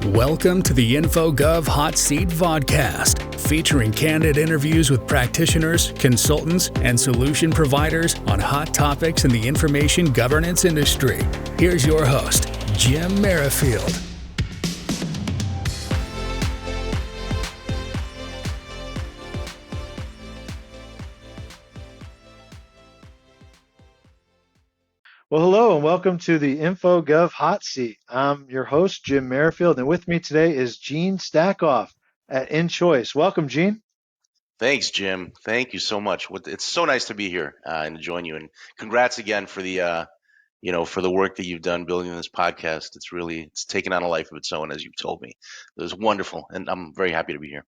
Welcome to the InfoGov Hot Seat Vodcast, featuring candid interviews with practitioners, consultants, and solution providers on hot topics in the information governance industry. Here's your host, Jim Merrifield. Well, hello and welcome to the InfoGov Hot Seat. I'm your host, Jim Merrifield, and with me today is Gene Stakhov at EnChoice. Welcome, Gene. Thanks, Jim. Thank you so much. It's so nice to be here and to join you. And congrats again for the for the work that you've done building this podcast. It's taken on a life of its own, as you've told me. It was wonderful, and I'm very happy to be here.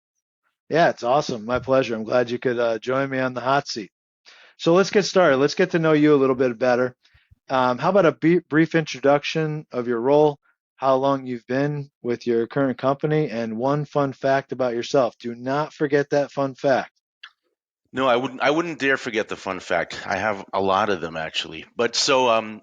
Yeah, it's awesome. My pleasure. I'm glad you could join me on the hot seat. So let's get started. Let's get to know you a little bit better. How about a brief introduction of your role, how long you've been with your current company, and one fun fact about yourself. Do not forget that fun fact. No, I wouldn't dare forget the fun fact. I have a lot of them actually. But so I'm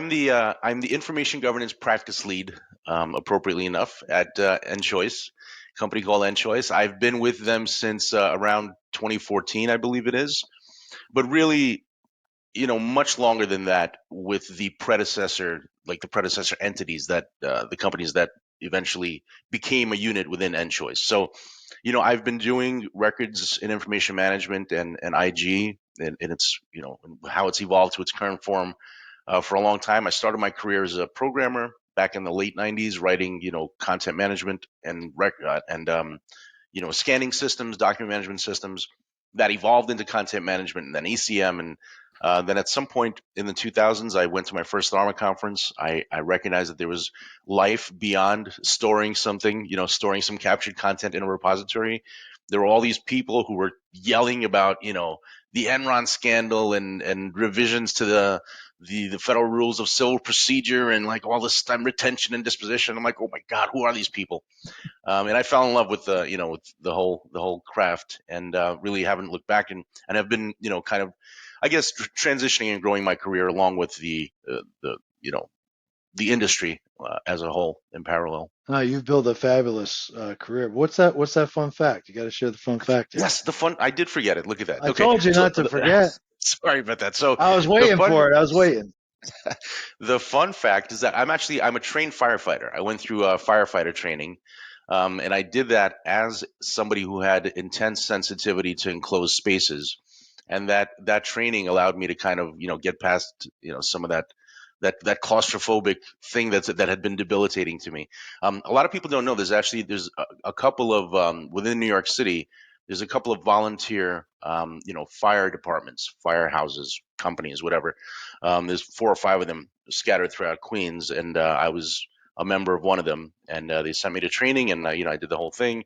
the information governance practice lead, appropriately enough, at EnChoice, a company called EnChoice. I've been with them since around 2014, I believe it is. But really, much longer than that with the predecessor entities that the companies that eventually became a unit within EnChoice. So, I've been doing records in information management and IG and it's, how it's evolved to its current form for a long time. I started my career as a programmer back in the late 90s, writing, content management and scanning systems, document management systems that evolved into content management and then ECM. And then at some point in the 2000s, I went to my first Dharma conference. I recognized that there was life beyond storing something, storing some captured content in a repository. There were all these people who were yelling about, the Enron scandal and revisions to the federal rules of civil procedure and like all this time retention and disposition. I'm like, oh my God, who are these people? And I fell in love with with the whole craft, and really haven't looked back and have been, kind of, I guess, transitioning and growing my career along with the industry as a whole in parallel. You've built a fabulous career. What's that fun fact? You got to share the fun fact here. Yes, the fun. I did forget it. Look at that. I told you not to forget. Sorry about that. So I was waiting for it. I was waiting. The fun fact is that I'm a trained firefighter. I went through firefighter training. And I did that as somebody who had intense sensitivity to enclosed spaces. And that training allowed me to kind of, get past, some of that claustrophobic thing that had been debilitating to me. A lot of people don't know there's a couple of, within New York City, there's a couple of volunteer, fire departments, firehouses, companies, whatever. There's 4 or 5 of them scattered throughout Queens. And I was a member of one of them, and they sent me to training, and I did the whole thing.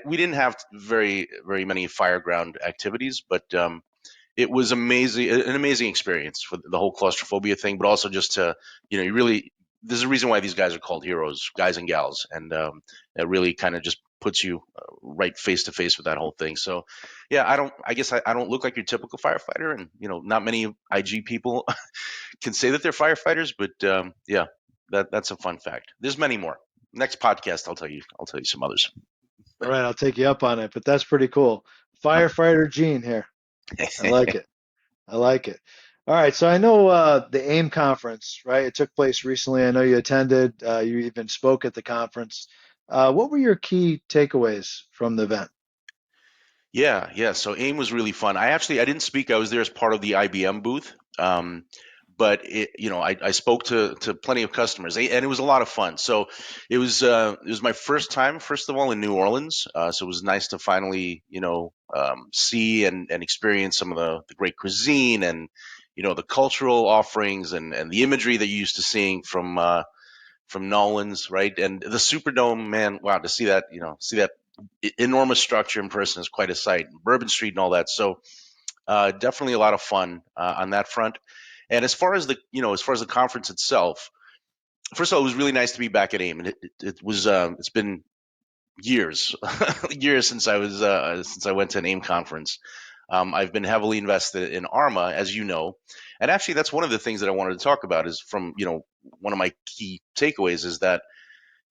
We didn't have very many fireground activities, but it was an amazing experience for the whole claustrophobia thing, but also just to, there's a reason why these guys are called heroes, guys and gals, and it really kind of just puts you right face to face with that whole thing. So, yeah, I guess I don't look like your typical firefighter, and not many IG people can say that they're firefighters, but yeah. That's a fun fact. There's many more. Next podcast, I'll tell you some others. All right, I'll take you up on it, but that's pretty cool. Firefighter Gene here. I like it. All right, so I know the AIM conference, right? It took place recently. I know you attended. You even spoke at the conference. What were your key takeaways from the event? Yeah. So AIM was really fun. I didn't speak. I was there as part of the IBM booth. But I spoke to plenty of customers, and it was a lot of fun. So it was my first time, first of all, in New Orleans. So it was nice to finally, see and experience some of the great cuisine and, the cultural offerings and the imagery that you're used to seeing from Nolan's, right? And the Superdome, man, wow, to see that enormous structure in person is quite a sight. Bourbon Street and all that. So definitely a lot of fun on that front. And as far as the conference itself, first of all, it was really nice to be back at AIM, and it's been years since I went to an AIM conference. I've been heavily invested in ARMA, as you know, and actually that's one of the things that I wanted to talk about is from one of my key takeaways is that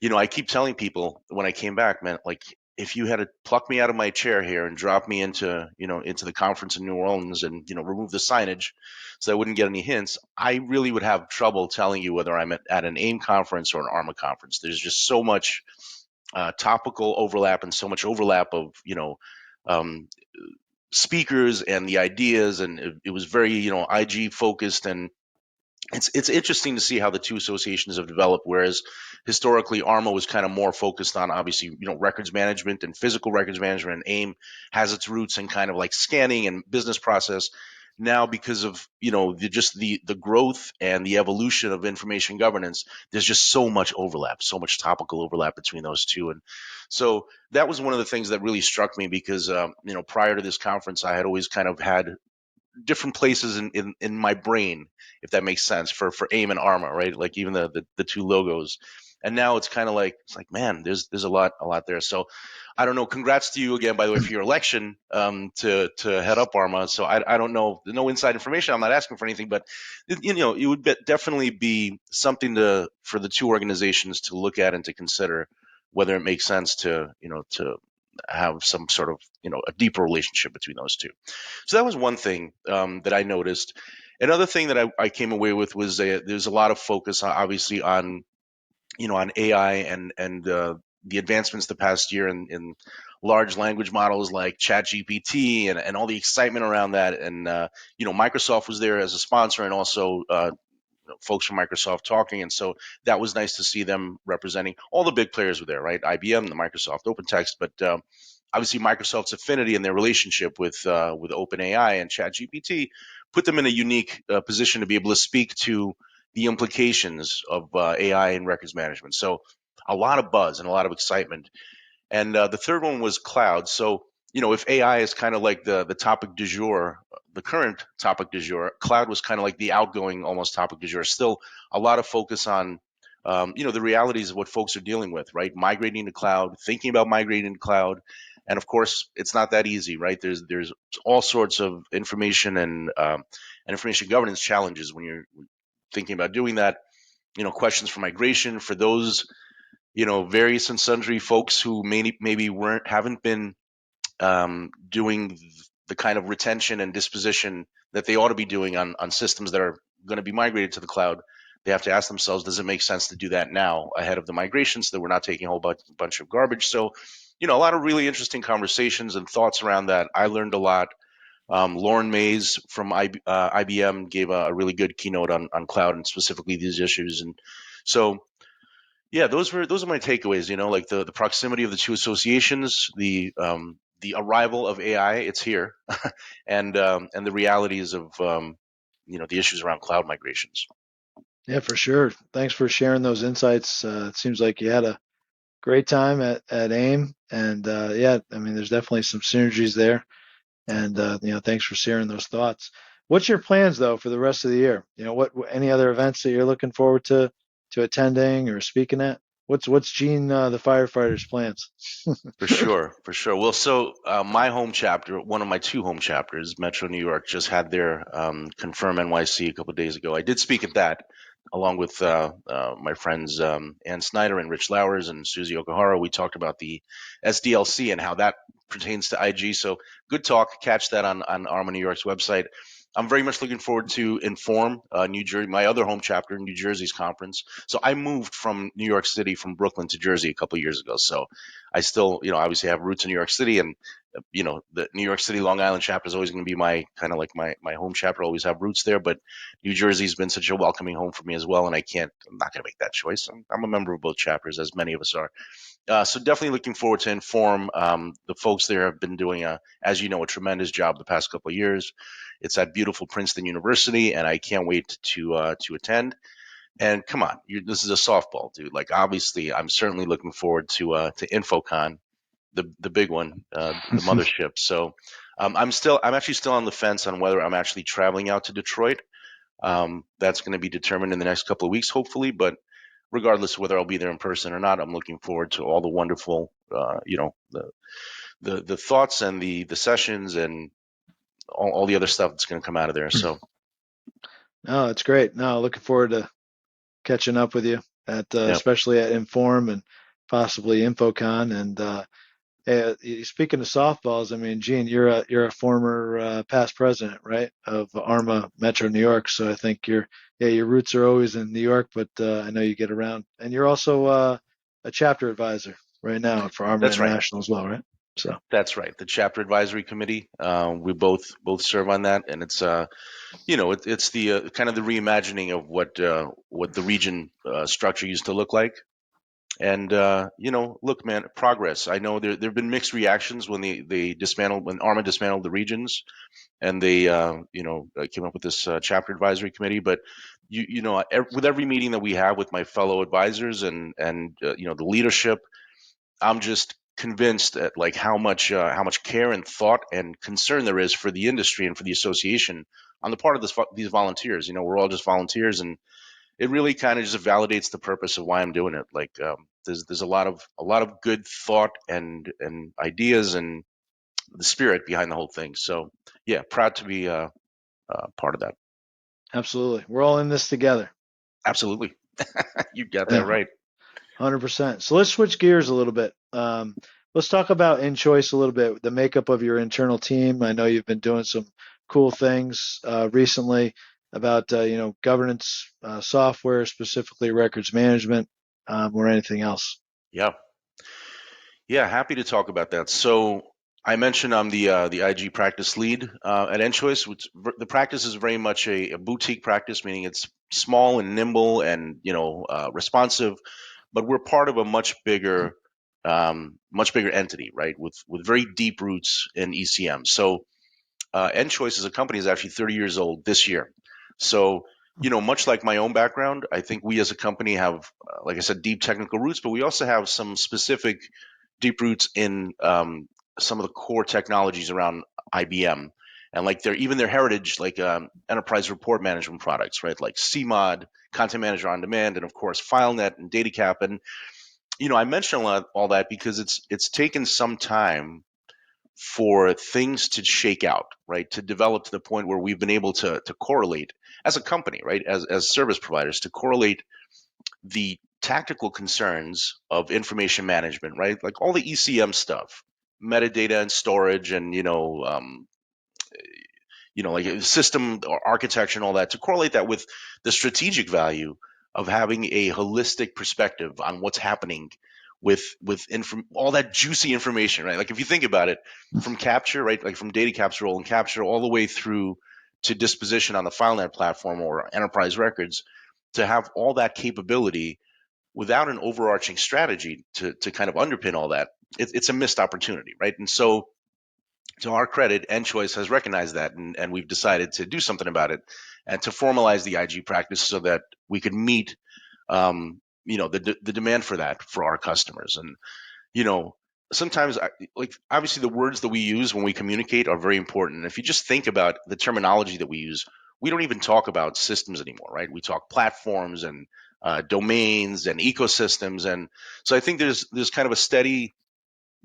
I keep telling people when I came back, man, like if you had to pluck me out of my chair here and drop me into the conference in New Orleans and, remove the signage so I wouldn't get any hints, I really would have trouble telling you whether I'm at an AIM conference or an ARMA conference. There's just so much topical overlap and so much overlap of, um, speakers and the ideas. And it was very, IG focused, and it's interesting to see how the two associations have developed. Whereas historically, ARMA was kind of more focused on, obviously, records management and physical records management, and AIM has its roots in kind of like scanning and business process. Now, because of the growth and the evolution of information governance, there's just so much overlap, so much topical overlap between those two. And so that was one of the things that really struck me, because prior to this conference, I had always kind of had different places in my brain, if that makes sense, for AIM and ARMA, right? Like even the two logos. And now it's kind of like, man, there's a lot there. So I don't know. Congrats to you again, by the way, for your election to head up ARMA. So I don't know, no inside information. I'm not asking for anything, but it would definitely be something for the two organizations to look at and to consider whether it makes sense to have some sort of a deeper relationship between those two. So that was one thing that I noticed. Another thing that I came away with was there's a lot of focus, obviously, on on AI and the advancements the past year in large language models like ChatGPT and all the excitement around that. And Microsoft was there as a sponsor, and also folks from Microsoft talking. And so that was nice to see them representing. All the big players were there, right? IBM, the Microsoft OpenText, but obviously Microsoft's affinity and their relationship with OpenAI and ChatGPT put them in a unique position to be able to speak to the implications of AI in records management. So a lot of buzz and a lot of excitement. And the third one was cloud. So, if AI is kind of like the topic du jour, the current topic du jour, cloud was kind of like the outgoing almost topic du jour. Still a lot of focus on, the realities of what folks are dealing with, right? Migrating to cloud, thinking about migrating to cloud. And of course, it's not that easy, right? There's all sorts of information and information governance challenges when you're thinking about doing that. Questions for migration for those various and sundry folks who maybe haven't been doing the kind of retention and disposition that they ought to be doing on systems that are going to be migrated to the cloud. They have to ask themselves, does it make sense to do that now ahead of the migration, so that we're not taking a whole bunch of garbage? So, a lot of really interesting conversations and thoughts around that. I learned a lot. Lauren Mays from IBM gave a really good keynote on cloud and specifically these issues. And so, yeah, those are my takeaways. Like the proximity of the two associations, the arrival of AI, it's here, and the realities of the issues around cloud migrations. Yeah, for sure. Thanks for sharing those insights. It seems like you had a great time at AIM, and yeah, I mean, there's definitely some synergies there. And thanks for sharing those thoughts. What's your plans though for the rest of the year? What any other events that you're looking forward to attending or speaking at? What's Gene the firefighter's plans? For sure, for sure. Well, so my home chapter, one of my two home chapters, Metro New York, just had their Confirm NYC a couple of days ago. I did speak at that, along with my friends Ann Snyder and Rich Lowers and Susie Okahara. We talked about the SDLC and how that pertains to IG. So good talk. Catch that on Arma New York's website. I'm very much looking forward to Inform New Jersey, my other home chapter, New Jersey's conference. So I moved from New York City, from Brooklyn to Jersey a couple of years ago. So I still, obviously have roots in New York City, and the New York City Long Island chapter is always going to be my kind of like my home chapter. I always have roots there, but New Jersey's been such a welcoming home for me as well, and I'm not going to make that choice. I'm a member of both chapters, as many of us are. So definitely looking forward to Inform. The folks there have been doing as you know, a tremendous job the past couple of years. It's at beautiful Princeton University, and I can't wait to attend. And come on, this is a softball, dude. Like, obviously, I'm certainly looking forward to InfoCon, the big one, the mothership. So I'm actually still on the fence on whether I'm actually traveling out to Detroit. That's going to be determined in the next couple of weeks, hopefully. But regardless of whether I'll be there in person or not, I'm looking forward to all the wonderful, the thoughts and the sessions and all the other stuff that's going to come out of there. So No, it's great. No, looking forward to catching up with you. at Yep. especially at Inform and possibly InfoCon. And speaking of softballs, I mean, Gene, you're a former past president, right, of ARMA Metro New York. So I think your roots are always in New York, but I know you get around, and you're also a chapter advisor right now for ARMA That's right. International as well, right? So That's right. The chapter advisory committee. We both serve on that, and it's it's the kind of the reimagining of what the region structure used to look like. And look, man, progress. I know there've been mixed reactions when they dismantled when ARMA dismantled the regions, and they came up with this chapter advisory committee. But with every meeting that we have with my fellow advisors and the leadership, I'm just convinced at like how much care and thought and concern there is for the industry and for the association on the part of these volunteers. We're all just volunteers, and it really kind of just validates the purpose of why I'm doing it. Like there's a lot of good thought and ideas and the spirit behind the whole thing. So yeah, proud to be part of that. absolutely, we're all in this together. Absolutely, you got that Yeah, right. 100%. So let's switch gears a little bit. Let's talk about EnChoice a little bit, the makeup of your internal team. I know you've been doing some cool things recently about governance software, specifically records management, or anything else. Yeah. Yeah, happy to talk about that. So I mentioned I'm the IG practice lead at EnChoice. The practice is very much a boutique practice, meaning it's small and nimble and responsive, but we're part of a much bigger entity, right? With very deep roots in ECM. So EnChoice as a company is actually 30 years old this year. So, much like my own background, I think we as a company have, like I said, deep technical roots, but we also have some specific deep roots in some of the core technologies around IBM and like their heritage, like enterprise report management products, right? Like CMOD, Content Manager on Demand, and of course FileNet and DataCap. And I mention all that because it's taken some time for things to shake out, right? To develop to the point where we've been able to correlate as a company, right? As service providers, to correlate the tactical concerns of information management, right? Like all the ECM stuff, metadata and storage, and like system or architecture and all that, to correlate that with the strategic value of having a holistic perspective on what's happening with all that juicy information, right? Like if you think about it, from capture, right, like from data capture, role and capture, all the way through to disposition on the FileNet platform or enterprise records, to have all that capability without an overarching strategy to kind of underpin all that, it's a missed opportunity, right? And so, to our credit, EnChoice has recognized that, and we've decided to do something about it and to formalize the IG practice so that we could meet, the demand for that for our customers. And you know, sometimes like obviously the words that we use when we communicate are very important. If you just think about the terminology that we use, we don't even talk about systems anymore, right? We talk platforms and domains and ecosystems, and so I think there's kind of a steady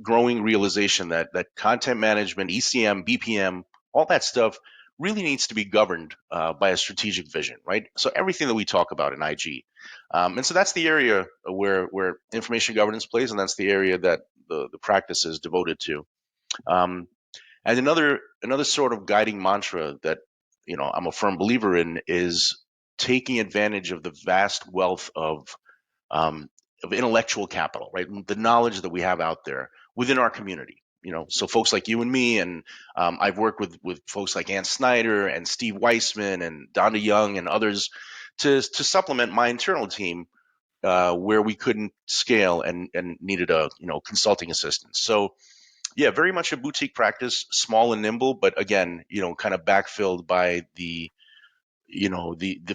growing realization that content management, ECM, BPM, all that stuff really needs to be governed by a strategic vision, right? So everything that we talk about in IG, and so that's the area where information governance plays, and that's the area that the practice is devoted to. Um, and another sort of guiding mantra that I'm a firm believer in is taking advantage of the vast wealth um, of intellectual capital, right? The knowledge that we have out there within our community. So folks like you and me, and I've worked with folks like Ann Snyder and Steve Weissman and Donda Young and others to supplement my internal team where we couldn't scale and needed a consulting assistance. So yeah, very much a boutique practice, small and nimble, but again, kind of backfilled by the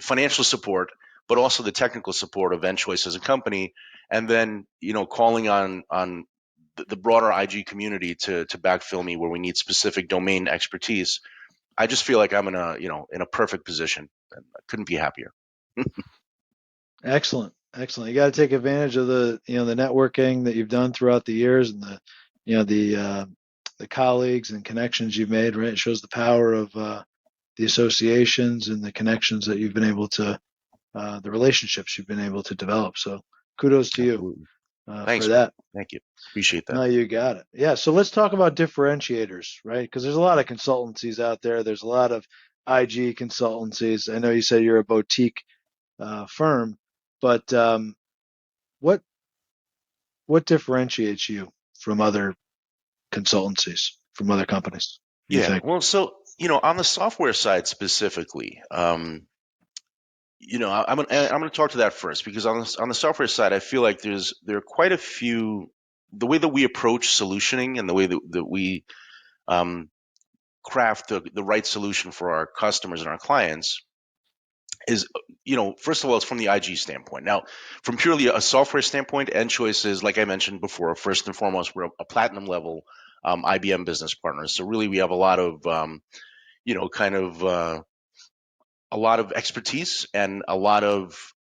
financial support, but also the technical support of EnChoice as a company, and then calling on the broader IG community to backfill me where we need specific domain expertise. I just feel like I'm in a perfect position, and I couldn't be happier. Excellent, excellent. You got to take advantage of the networking that you've done throughout the years, and the colleagues and connections you've made. Right, it shows the power of the associations and the connections that you've been able to the relationships you've been able to develop. So kudos to you Absolutely. for Thanks, man. that. Thank you. Appreciate that. No, you got it. Yeah. So let's talk about differentiators, right? Because there's a lot of consultancies out there. There's a lot of IG consultancies. I know you said you're a boutique firm, but what what differentiates you from other consultancies, from other companies, you Yeah. think? Well, so, on the software side specifically, I'm gonna talk to that first because on the software side, I feel like there are quite a few the way that we approach solutioning and the way that we um, craft the right solution for our customers and our clients is, first of all, it's from the IG standpoint. Now, from purely a software standpoint, EnChoice is, like I mentioned before, first and foremost, we're a platinum level IBM business partner. So really, we have a lot of, kind of a lot of expertise and a lot of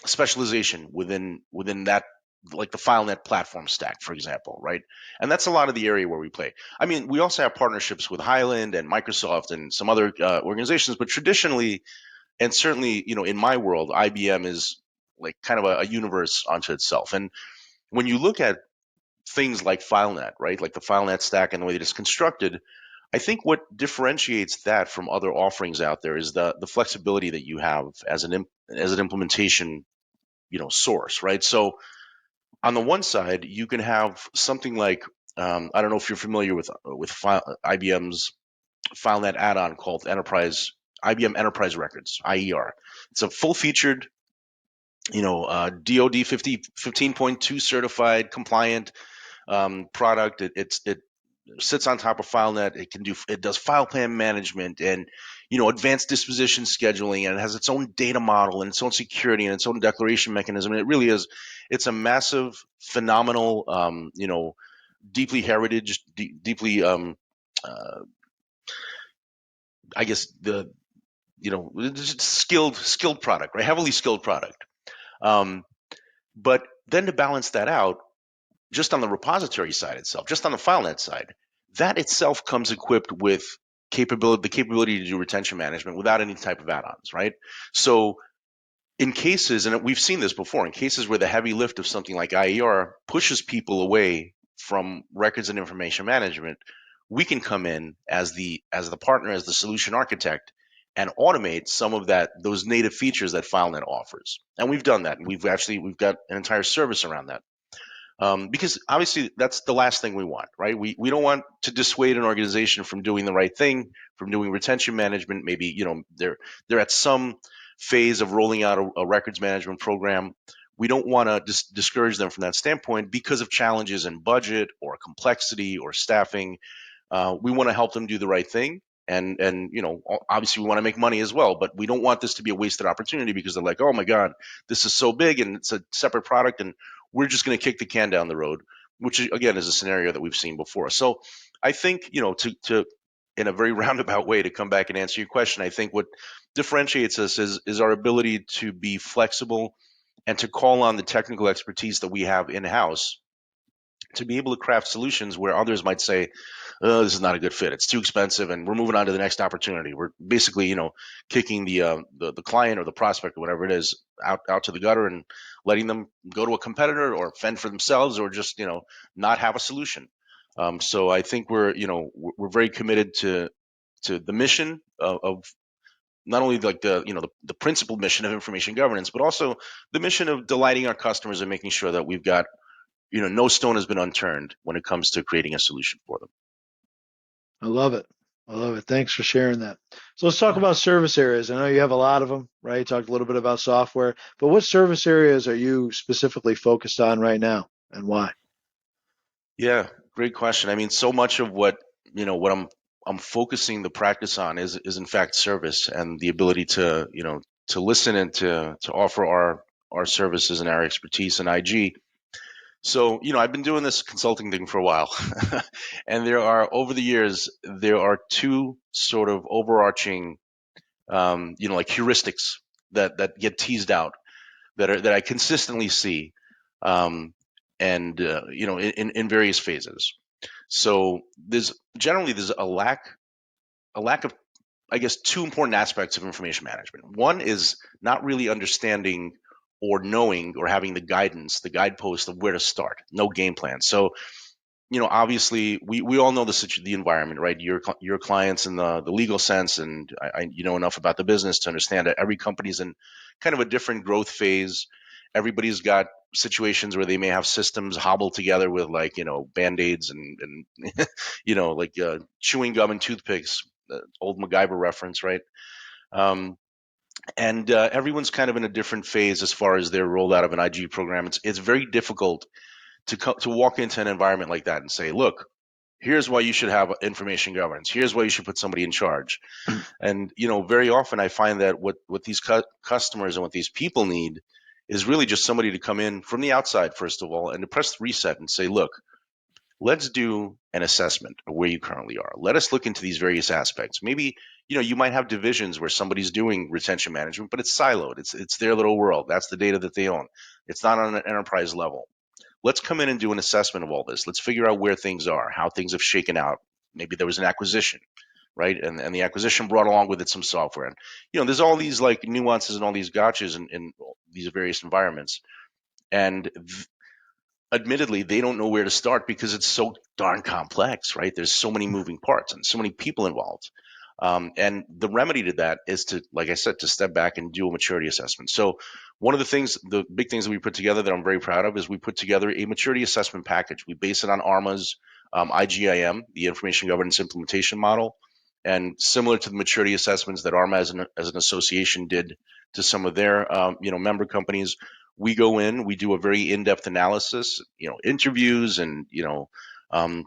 specialization within that, like the FileNet platform stack, for example, right? And that's a lot of the area where we play. I mean, we also have partnerships with Highland and Microsoft and some other organizations, but traditionally, and certainly, in my world, IBM is like kind of a universe unto itself. And when you look at things like FileNet, right, like the FileNet stack and the way that it's constructed, I think what differentiates that from other offerings out there is the flexibility that you have as an implementation, source, right? So on the one side, you can have something like I don't know if you're familiar with IBM's FileNet add-on called Enterprise IBM Enterprise Records (IER). It's a full-featured, DoD 15.2 certified compliant product. It sits on top of FileNet. It does file plan management and advanced disposition scheduling, and it has its own data model and its own security and its own declaration mechanism. And it really is, it's a massive, phenomenal, deeply heritage, deeply, I guess skilled product, right? Heavily skilled product. Um, but then to balance that out, just on the repository side itself, just on the FileNet side, that itself comes equipped with the capability to do retention management without any type of add-ons, right? So in cases, and we've seen this before, in cases where the heavy lift of something like IER pushes people away from records and information management, we can come in as the partner, as the solution architect, and automate some of those native features that FileNet offers. And we've done that. And we've got an entire service around that. Because obviously that's the last thing we want, right? We don't want to dissuade an organization from doing the right thing, from doing retention management. Maybe they're at some phase of rolling out a records management program. We don't want to discourage them from that standpoint because of challenges in budget or complexity or staffing. We want to help them do the right thing. And obviously we want to make money as well, but we don't want this to be a wasted opportunity because they're like, oh my God, this is so big and it's a separate product and we're just going to kick the can down the road, which again is a scenario that we've seen before. So I think, to in a very roundabout way to come back and answer your question, I think what differentiates us is our ability to be flexible and to call on the technical expertise that we have in-house to be able to craft solutions where others might say, oh, this is not a good fit. It's too expensive, and we're moving on to the next opportunity. We're basically, kicking the client or the prospect or whatever it is out to the gutter and letting them go to a competitor or fend for themselves or just not have a solution. So I think we're very committed to the mission of not only like the principal mission of information governance, but also the mission of delighting our customers and making sure that we've got no stone has been unturned when it comes to creating a solution for them. I love it. I love it. Thanks for sharing that. So let's talk about service areas. I know you have a lot of them, right? You talked a little bit about software, but what service areas are you specifically focused on right now and why? Yeah, great question. I mean, so much of what I'm focusing the practice on is in fact service and the ability to listen and to offer our services and our expertise in IG. So, I've been doing this consulting thing for a while. And over the years, there are two sort of overarching, like heuristics that get teased out that I consistently see, um, and in various phases. So there's a lack of I guess, two important aspects of information management. One is not really understanding or knowing or having the guidance, the guidepost of where to start. No game plan. So, obviously, we all know the environment, right? Your clients in the legal sense, and you know enough about the business to understand that every company's in kind of a different growth phase. Everybody's got situations where they may have systems hobbled together with, like, band-aids and like chewing gum and toothpicks, old MacGyver reference, right? Um, and everyone's kind of in a different phase as far as their rollout of an IG program. It's very difficult to walk into an environment like that and say, look, here's why you should have information governance. Here's why you should put somebody in charge. And very often I find that what these customers and what these people need is really just somebody to come in from the outside, first of all, and to press the reset and say, look, let's do an assessment of where you currently are. Let us look into these various aspects. Maybe you might have divisions where somebody's doing retention management, but it's siloed. It's their little world. That's the data that they own. It's not on an enterprise level. Let's come in and do an assessment of all this. Let's figure out where things are, how things have shaken out. Maybe there was an acquisition, right? And the acquisition brought along with it some software. And there's all these like nuances and all these gotchas in these various environments. And admittedly, they don't know where to start because it's so darn complex, right? There's so many moving parts and so many people involved. And the remedy to that is to, like I said, to step back and do a maturity assessment. So one of the big things that we put together that I'm very proud of is we put together a maturity assessment package. We base it on ARMA's IGIM, the Information Governance Implementation Model, and similar to the maturity assessments that ARMA as an association did to some of their member companies. We go in, we do a very in-depth analysis, interviews and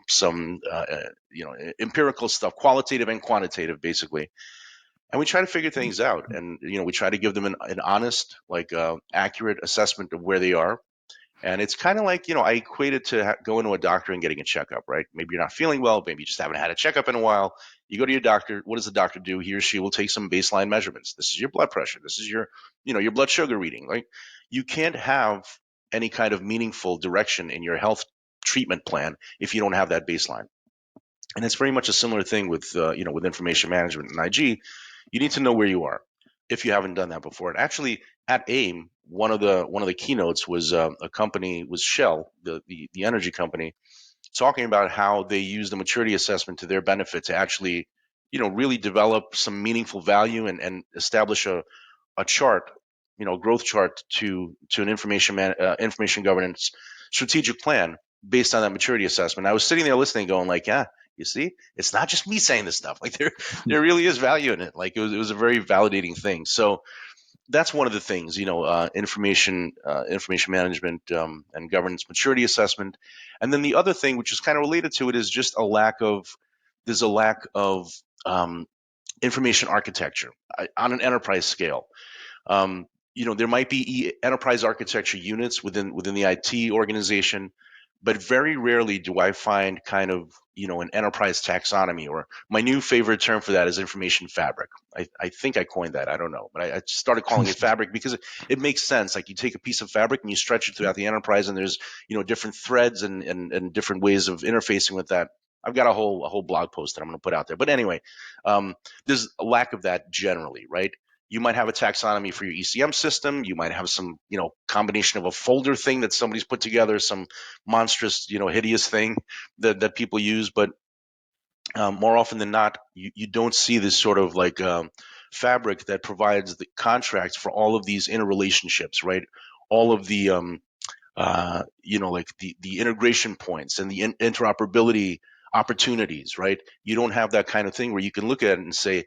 some empirical stuff, qualitative and quantitative, basically, and we try to figure things out. And we try to give them an honest, like accurate assessment of where they are. And it's kind of like, I equate it to going to a doctor and getting a checkup, right? Maybe you're not feeling well, maybe you just haven't had a checkup in a while. You go to your doctor. What does the doctor do? He or she will take some baseline measurements. This is your blood pressure. This is your blood sugar reading. Like, you can't have any kind of meaningful direction in your health treatment plan if you don't have that baseline. And it's very much a similar thing with with information management and IG. You need to know where you are if you haven't done that before. And actually, at AIM, one of the keynotes was a company, was Shell, the energy company, talking about how they use the maturity assessment to their benefit to actually really develop some meaningful value and establish a chart, growth chart to an information governance strategic plan based on that maturity assessment. I was sitting there listening, going like, yeah, you see, it's not just me saying this stuff. Like, there really is value in it. Like, it was a very validating thing. So that's one of the things, information management and governance maturity assessment. And then the other thing, which is kind of related to it, is just there's a lack of information architecture on an enterprise scale. There might be enterprise architecture units within the IT organization, but very rarely do I find kind of an enterprise taxonomy. Or my new favorite term for that is information fabric. I think I coined that. I don't know, but I started calling it fabric because it makes sense. Like, you take a piece of fabric and you stretch it throughout the enterprise, and there's different threads and different ways of interfacing with that. I've got a whole blog post that I'm going to put out there. But anyway, there's a lack of that generally, right? You might have a taxonomy for your ECM system. You might have some, combination of a folder thing that somebody's put together, some monstrous, hideous thing that people use. But more often than not, you don't see this sort of like fabric that provides the contracts for all of these interrelationships, right? All of the, like the integration points and the interoperability opportunities, right? You don't have that kind of thing where you can look at it and say,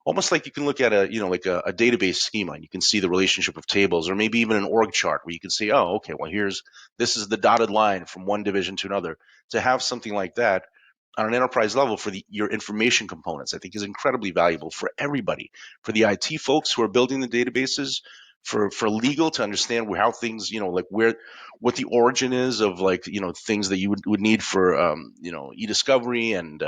almost like you can look at a a database schema, and you can see the relationship of tables, or maybe even an org chart where you can say, oh, okay, well, this is the dotted line from one division to another. To have something like that on an enterprise level for your information components, I think, is incredibly valuable for everybody, for the IT folks who are building the databases, for legal to understand how things, what the origin is of, like, things that you would need for e-discovery and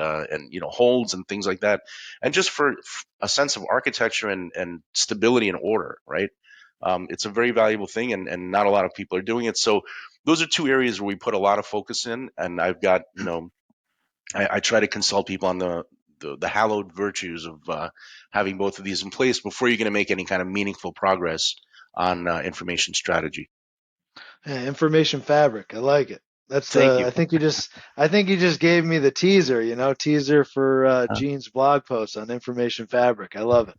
holds and things like that, and just for a sense of architecture and stability and order, right? It's a very valuable thing, and not a lot of people are doing it. So those are two areas where we put a lot of focus in, and I've got I try to consult people on the hallowed virtues of having both of these in place before you're going to make any kind of meaningful progress on information strategy. Yeah, information fabric. I like it. That's Thank you. I think you just gave me the teaser, teaser for Gene's blog post on information fabric. I love it.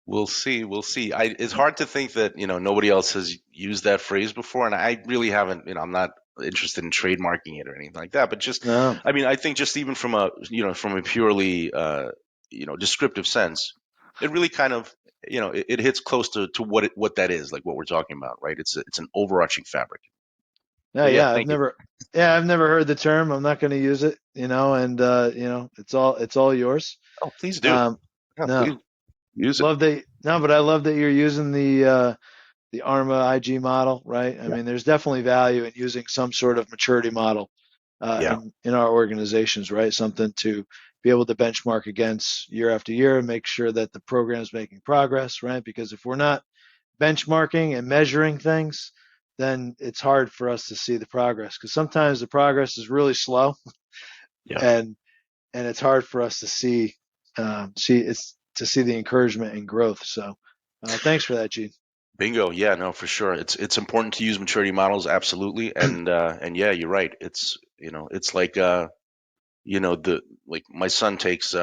We'll see. We'll see. It's hard to think that nobody else has used that phrase before, and I really haven't. I'm not interested in trademarking it or anything like that. But just, No. I mean, I think just even from a from a purely descriptive sense, it really kind of it hits close to what that is, like what we're talking about, right? It's an overarching fabric. Yeah, But yeah, yeah. thank you. I've never heard the term. I'm not going to use it, and it's all yours. Oh, please do. Um, Yeah, no, please use it. love that. No, but I love that you're using the ARMA IG model, right? I Yeah. mean, there's definitely value in using some sort of maturity model Yeah. in our organizations, right? Something to be able to benchmark against year after year and make sure that the program's making progress, right? Because if we're not benchmarking and measuring things, then it's hard for us to see the progress. Because sometimes the progress is really slow, Yeah. and it's hard for us to see the encouragement and growth. So, thanks for that, Gene. Bingo. Yeah, no, for sure. It's important to use maturity models, absolutely. And yeah, you're right. It's like the like my son takes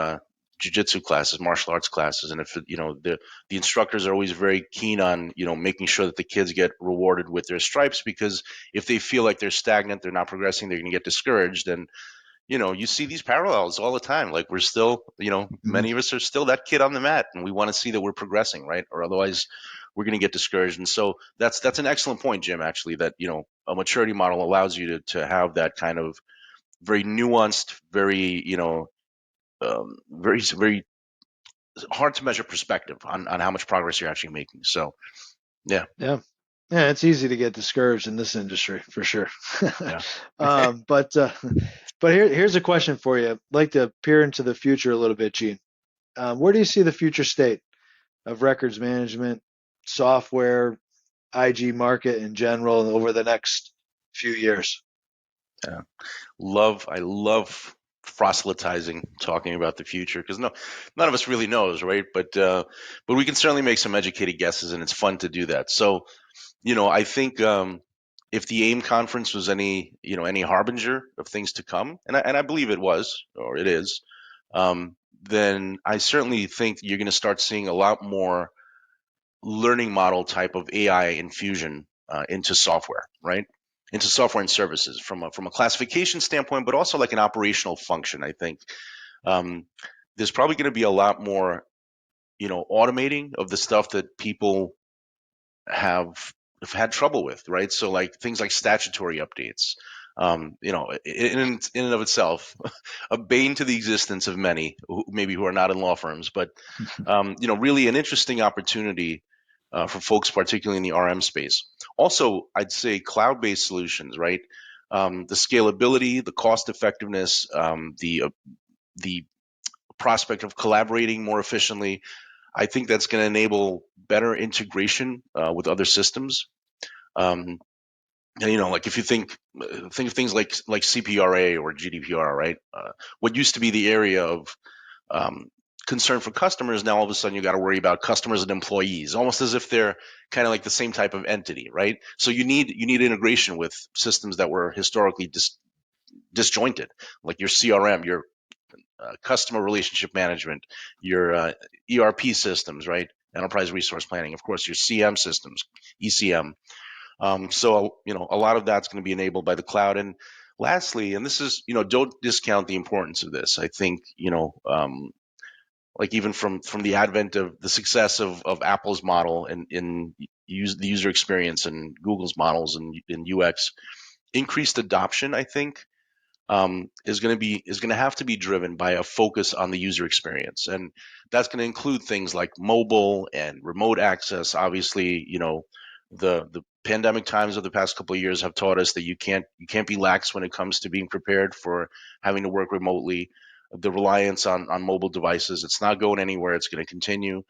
jujitsu classes, martial arts classes, and if the instructors are always very keen on making sure that the kids get rewarded with their stripes, because if they feel like they're stagnant, they're not progressing, they're going to get discouraged. And you see these parallels all the time. Like we're still, Mhm. many of us are still that kid on the mat, and we want to see that we're progressing, right? Or otherwise, we're going to get discouraged. And so that's an excellent point, Jim. Actually, that a maturity model allows you to have that kind of very nuanced, very very hard to measure perspective on how much progress you're actually making. So yeah, Yeah. Yeah, it's easy to get discouraged in this industry for sure. yeah. um, but uh, but here's a question for you. I'd like to peer into the future a little bit, Gene. Where do you see the future state of records management, software, IG market in general over the next few years? Yeah. I love proselytizing, talking about the future, because none of us really knows, right? But we can certainly make some educated guesses, and it's fun to do that. So I think if the AIM conference was any harbinger of things to come, and I believe it was, or it is, then I certainly think you're going to start seeing a lot more learning model type of AI infusion into software, right? Into software and services from a classification standpoint, but also like an operational function. I think um, there's probably going to be a lot more, automating of the stuff that people have had trouble with, right? So like things like statutory updates, in and of itself, a bane to the existence of many maybe who are not in law firms, but really an interesting opportunity for folks, particularly in the RM space. Also, I'd say cloud-based solutions, right? The scalability, the cost effectiveness, the prospect of collaborating more efficiently. I think that's going to enable better integration with other systems. Um, and, like if you think of things like CPRA or GDPR, right? What used to be the area of um, concern for customers, now all of a sudden you got to worry about customers and employees, almost as if they're kind of like the same type of entity, right? So you need integration with systems that were historically disjointed, like your CRM, your customer relationship management, your ERP systems, right? Enterprise resource planning, of course, your CM systems, ECM. So a lot of that's going to be enabled by the cloud. And lastly, and this is don't discount the importance of this. I think like even from the advent of the success of Apple's model and in the user experience and Google's models and in UX, increased adoption, I think, is going to have to be driven by a focus on the user experience, and that's going to include things like mobile and remote access. Obviously, the pandemic times of the past couple of years have taught us that you can't be lax when it comes to being prepared for having to work remotely. The reliance on mobile devices, it's not going anywhere. It's going to continue.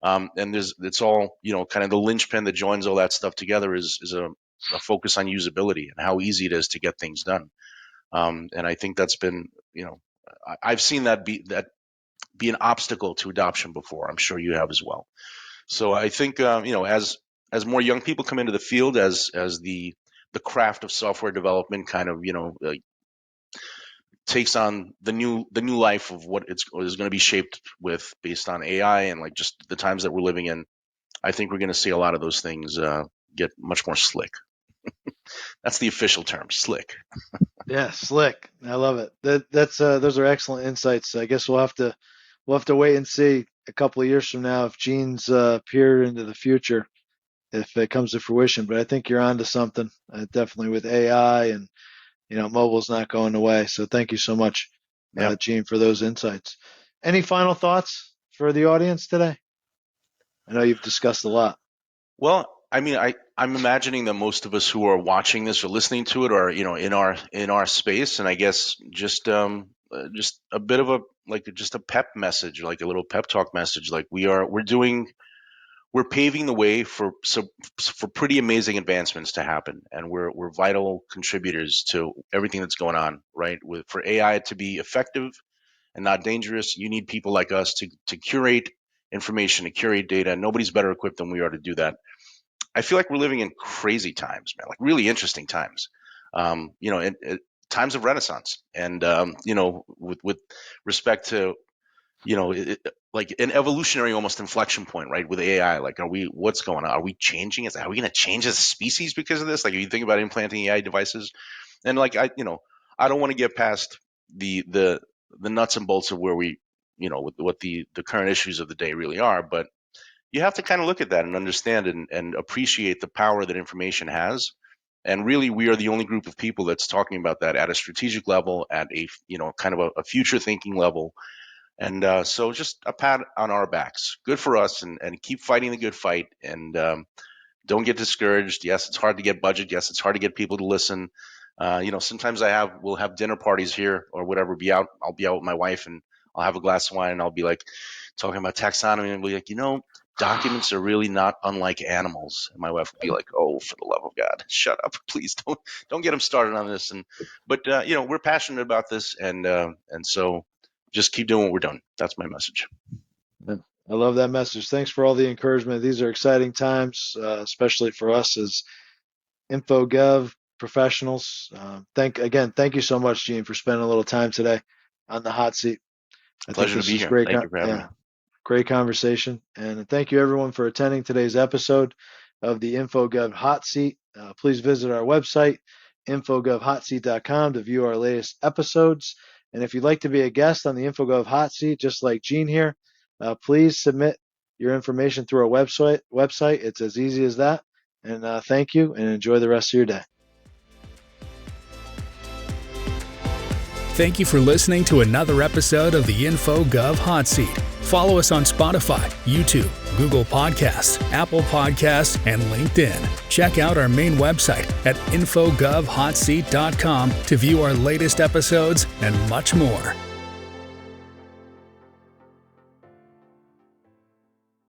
And it's all kind of the linchpin that joins all that stuff together is a focus on usability and how easy it is to get things done. And I think that's been, I've seen that be an obstacle to adoption before. I'm sure you have as well. So I think as more young people come into the field, as the craft of software development kind of takes on the new life of what is going to be shaped with based on AI and like just the times that we're living in, I think we're going to see a lot of those things get much more slick. That's the official term, slick. Yeah, slick. I love it. That's those are excellent insights. I guess we'll have to wait and see a couple of years from now if genes peer into the future, if it comes to fruition. But I think you're onto something. Definitely with AI, and mobile's not going away. So thank you so much, Gene, for those insights. Any final thoughts for the audience today? I know you've discussed a lot. Well, I mean, I'm imagining that most of us who are watching this or listening to it are, in our space, and I guess just a bit of just a pep message, like a little pep talk message. Like we're paving the way for pretty amazing advancements to happen, and we're vital contributors to everything that's going on, right? For AI to be effective and not dangerous, you need people like us to curate information, to curate data. Nobody's better equipped than we are to do that. I feel like we're living in crazy times, man, like really interesting times, times of renaissance. And, with respect to, like an evolutionary almost inflection point, right? With AI, like, what's going on? Are we changing? Are we going to change as a species because of this? Like, if you think about implanting AI devices, and like, I don't want to get past the nuts and bolts of where we, with what the current issues of the day really are, but you have to kind of look at that and understand and appreciate the power that information has. And really, we are the only group of people that's talking about that at a strategic level, at a kind of a future thinking level. And so just a pat on our backs. Good for us, and keep fighting the good fight. And don't get discouraged. Yes, it's hard to get budget. Yes, it's hard to get people to listen. Sometimes we'll have dinner parties here or whatever. I'll be out with my wife, and I'll have a glass of wine, and I'll be like talking about taxonomy, and be like, documents are really not unlike animals. And my wife would be like, "Oh, for the love of God, shut up, please don't get them started on this." But we're passionate about this, and so just keep doing what we're doing. That's my message. I love that message. Thanks for all the encouragement. These are exciting times, especially for us as InfoGov professionals. Thank you so much, Gene, for spending a little time today on the hot seat. Pleasure to be here. Thank you for having me. Great conversation. And thank you, everyone, for attending today's episode of the InfoGov Hot Seat. Please visit our website, infogovhotseat.com, to view our latest episodes. And if you'd like to be a guest on the InfoGov Hot Seat, just like Gene here, please submit your information through our website. It's as easy as that. And thank you, and enjoy the rest of your day. Thank you for listening to another episode of the InfoGov Hot Seat. Follow us on Spotify, YouTube, Google Podcasts, Apple Podcasts, and LinkedIn. Check out our main website at infogovhotseat.com to view our latest episodes and much more.